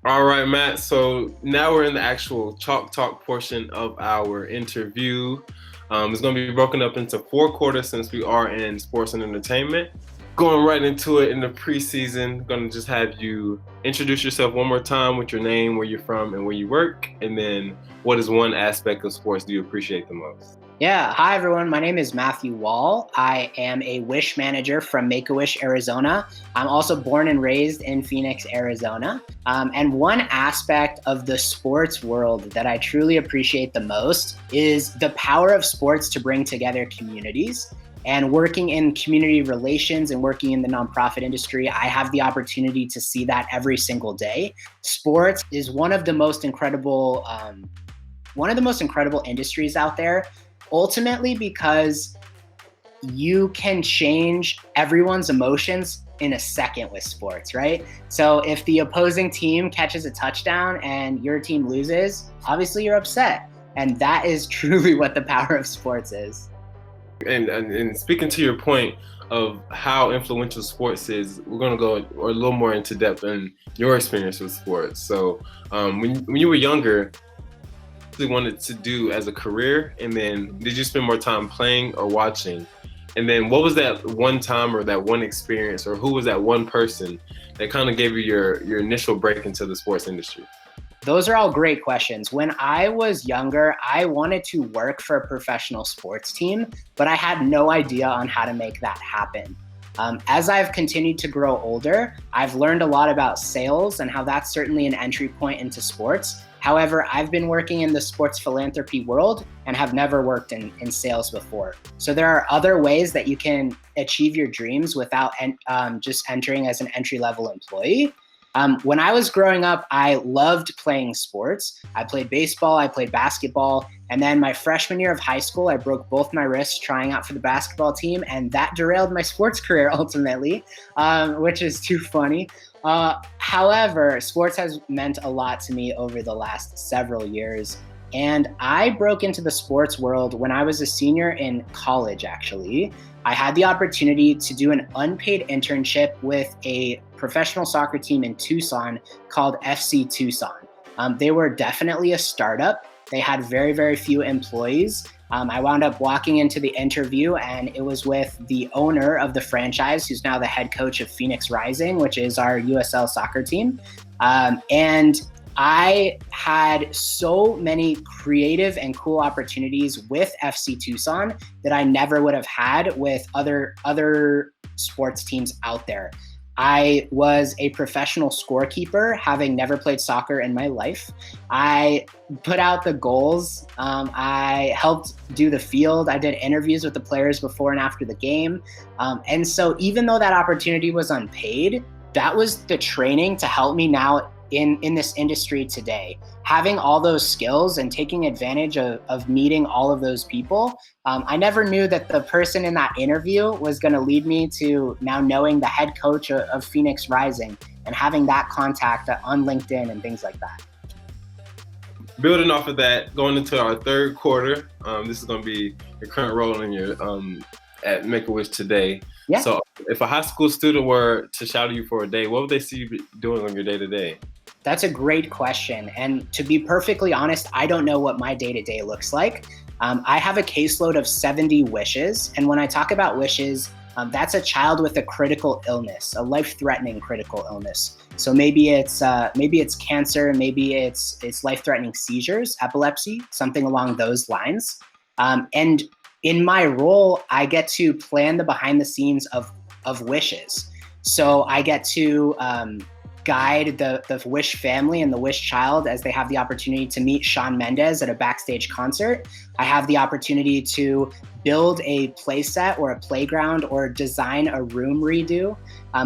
All right, Matt. So now we're in the actual chalk talk portion of our interview. It's going to be broken up into four quarters since we are in sports and entertainment. Going right into it in the preseason, going to just have you introduce yourself one more time with your name, where you're from, and where you work. And then what is one aspect of sports do you appreciate the most? Yeah, hi everyone. My name is Matthew Wall. I am a Wish manager from MakeAWish, Arizona. I'm also born and raised in Phoenix, Arizona. And one aspect of the sports world that I truly appreciate the most is the power of sports to bring together communities. And working in community relations and working in the nonprofit industry, I have the opportunity to see that every single day. Sports is one of the most incredible industries out there, ultimately because you can change everyone's emotions in a second with sports, right? So if the opposing team catches a touchdown and your team loses, obviously you're upset. And that is truly what the power of sports is. And speaking to your point of how influential sports is, we're going to go a little more into depth in your experience with sports. So when you were younger, wanted to do as a career, and then did you spend more time playing or watching? And then what was that one time or that one experience, or who was that one person that kind of gave you your initial break into the sports industry? Those are all great questions. When I was younger, I wanted to work for a professional sports team, but I had no idea on how to make that happen. As I've continued to grow older, I've learned a lot about sales and how that's certainly an entry point into sports. However, I've been working in the sports philanthropy world and have never worked in sales before. So there are other ways that you can achieve your dreams without just entering as an entry-level employee. When I was growing up, I loved playing sports. I played baseball, I played basketball, and then my freshman year of high school, I broke both my wrists trying out for the basketball team, and that derailed my sports career ultimately, which is too funny. However, sports has meant a lot to me over the last several years. And I broke into the sports world when I was a senior in college, actually. I had the opportunity to do an unpaid internship with a professional soccer team in Tucson called FC Tucson. They were definitely a startup. They had very, very few employees. I wound up walking into the interview, and it was with the owner of the franchise, who's now the head coach of Phoenix Rising, which is our USL soccer team. And I had so many creative and cool opportunities with FC Tucson that I never would have had with other sports teams out there. I was a professional scorekeeper, having never played soccer in my life. I put out the goals. I helped do the field. I did interviews with the players before and after the game. And so even though that opportunity was unpaid, that was the training to help me now in this industry today. Having all those skills and taking advantage of meeting all of those people, I never knew that the person in that interview was going to lead me to now knowing the head coach of Phoenix Rising and having that contact on LinkedIn and things like that. Building off of that, going into our third quarter, this is going to be your current role in your at MakeAWish today. Yeah. So if a high school student were to shout at you for a day, what would they see you doing on your day-to-day? That's a great question. And to be perfectly honest, I don't know what my day-to-day looks like. I have a caseload of 70 wishes. And when I talk about wishes, that's a child with a critical illness, a life-threatening critical illness. So maybe it's cancer, maybe it's life-threatening seizures, epilepsy, something along those lines. And in my role, I get to plan the behind the scenes of wishes. So I get to guide the Wish family and the Wish child as they have the opportunity to meet Shawn Mendes at a backstage concert. I have the opportunity to build a play set or a playground or design a room redo,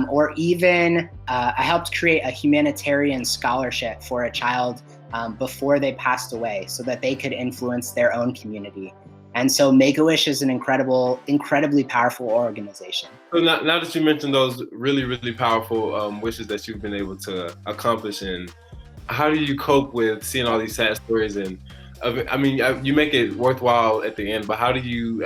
or even I helped create a humanitarian scholarship for a child before they passed away so that they could influence their own community. And so MakeAWish is an incredibly powerful organization. So now that you mentioned those really, really powerful wishes that you've been able to accomplish, and how do you cope with seeing all these sad stories? And you make it worthwhile at the end, but how do you,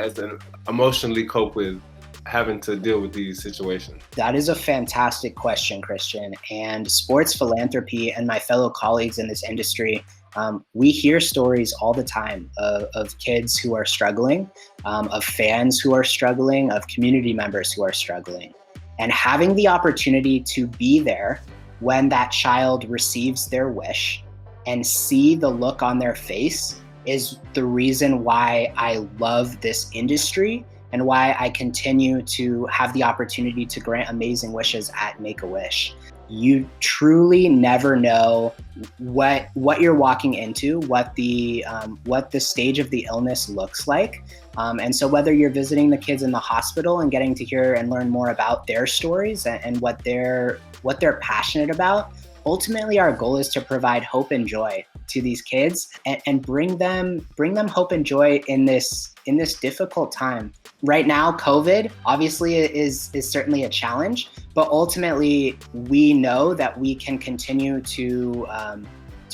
emotionally cope with having to deal with these situations? That is a fantastic question, Christian. And sports philanthropy and my fellow colleagues in this industry, we hear stories all the time of kids who are struggling, of fans who are struggling, of community members who are struggling. And having the opportunity to be there when that child receives their wish and see the look on their face is the reason why I love this industry and why I continue to have the opportunity to grant amazing wishes at MakeAWish. You truly never know what you're walking into, what the stage of the illness looks like. And so whether you're visiting the kids in the hospital and getting to hear and learn more about their stories and what they're passionate about, ultimately our goal is to provide hope and joy to these kids and bring them hope and joy in this difficult time. Right now, COVID obviously is certainly a challenge, but ultimately we know that we can continue to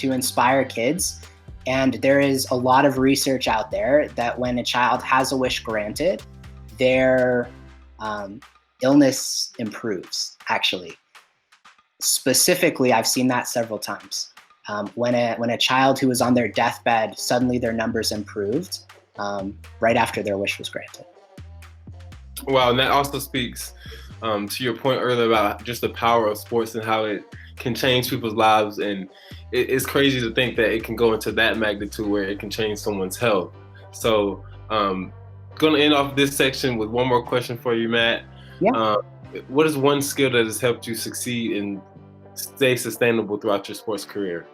inspire kids. And there is a lot of research out there that when a child has a wish granted, their illness improves, actually. Specifically, I've seen that several times. When a child who was on their deathbed, suddenly their numbers improved right after their wish was granted. Wow, and that also speaks to your point earlier about just the power of sports and how it can change people's lives. And it's crazy to think that it can go into that magnitude where it can change someone's health. So going to end off this section with one more question for you, Matt. Yeah. What is one skill that has helped you succeed and stay sustainable throughout your sports career?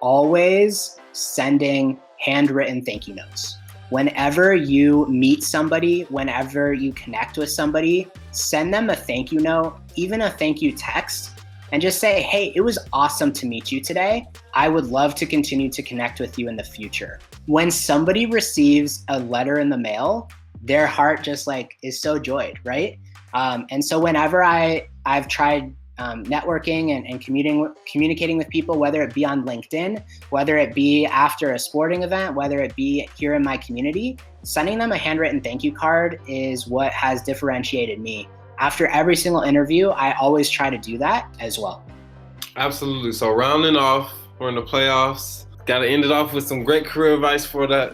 Always sending handwritten thank you notes. Whenever you meet somebody, whenever you connect with somebody, send them a thank you note, even a thank you text, and just say, hey, it was awesome to meet you today. I would love to continue to connect with you in the future. When somebody receives a letter in the mail, their heart just is so joyed, right? And so whenever I've tried networking and communicating with people, whether it be on LinkedIn, whether it be after a sporting event, whether it be here in my community, sending them a handwritten thank you card is what has differentiated me. After every single interview, I always try to do that as well. Absolutely. So rounding off, we're in the playoffs. Got to end it off with some great career advice for the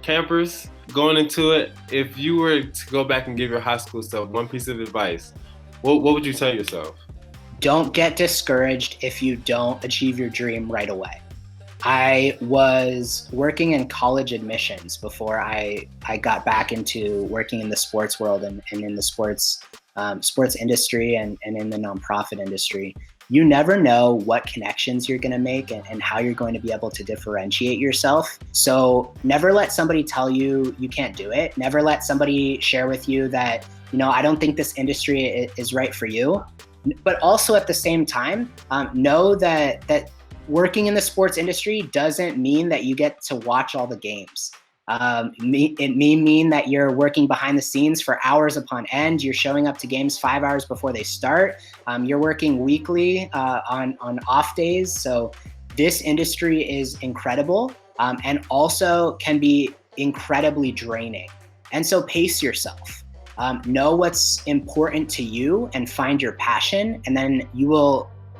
campers. Going into it, if you were to go back and give your high school self one piece of advice, what would you tell yourself? Don't get discouraged if you don't achieve your dream right away. I was working in college admissions before I got back into working in the sports world and in the sports industry and in the nonprofit industry. You never know what connections you're going to make and how you're going to be able to differentiate yourself. So never let somebody tell you you can't do it. Never let somebody share with you that, I don't think this industry is right for you. But also at the same time, know that working in the sports industry doesn't mean that you get to watch all the games. It may mean that you're working behind the scenes for hours upon end. You're showing up to games 5 hours before they start. You're working weekly on off days. So this industry is incredible and also can be incredibly draining. And so pace yourself. Know what's important to you and find your passion. And then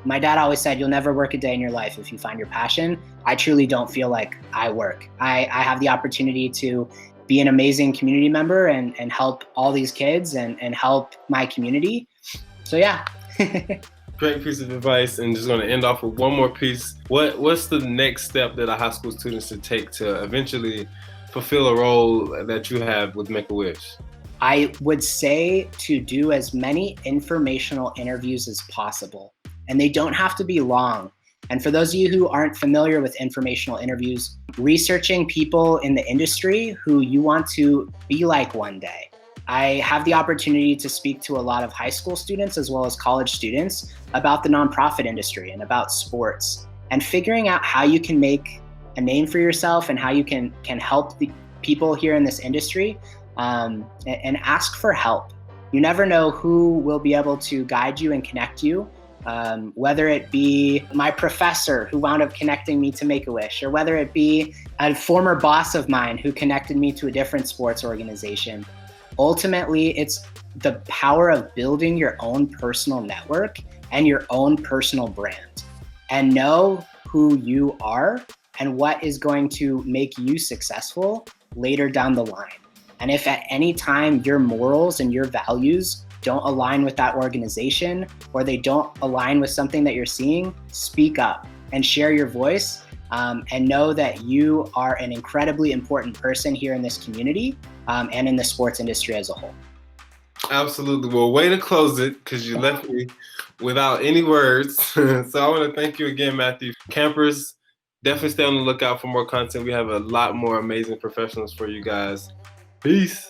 my dad always said, you'll never work a day in your life if you find your passion. I truly don't feel like I work. I have the opportunity to be an amazing community member and help all these kids and help my community. So yeah. Great piece of advice. And just going to end off with one more piece. What's the next step that a high school student should take to eventually fulfill a role that you have with MakeAWish? I would say to do as many informational interviews as possible. And they don't have to be long. And for those of you who aren't familiar with informational interviews, researching people in the industry who you want to be like one day. I have the opportunity to speak to a lot of high school students as well as college students about the nonprofit industry and about sports and figuring out how you can make a name for yourself and how you can help the people here in this industry and ask for help. You never know who will be able to guide you and connect you. Whether it be my professor who wound up connecting me to MakeAWish, or whether it be a former boss of mine who connected me to a different sports organization. Ultimately, it's the power of building your own personal network and your own personal brand, and know who you are and what is going to make you successful later down the line. And if at any time your morals and your values don't align with that organization, or they don't align with something that you're seeing, speak up and share your voice, and know that you are an incredibly important person here in this community, and in the sports industry as a whole. Absolutely. Well, way to close it, because you left me without any words. So I want to thank you again, Matthew. Campers, definitely stay on the lookout for more content. We have a lot more amazing professionals for you guys. Peace.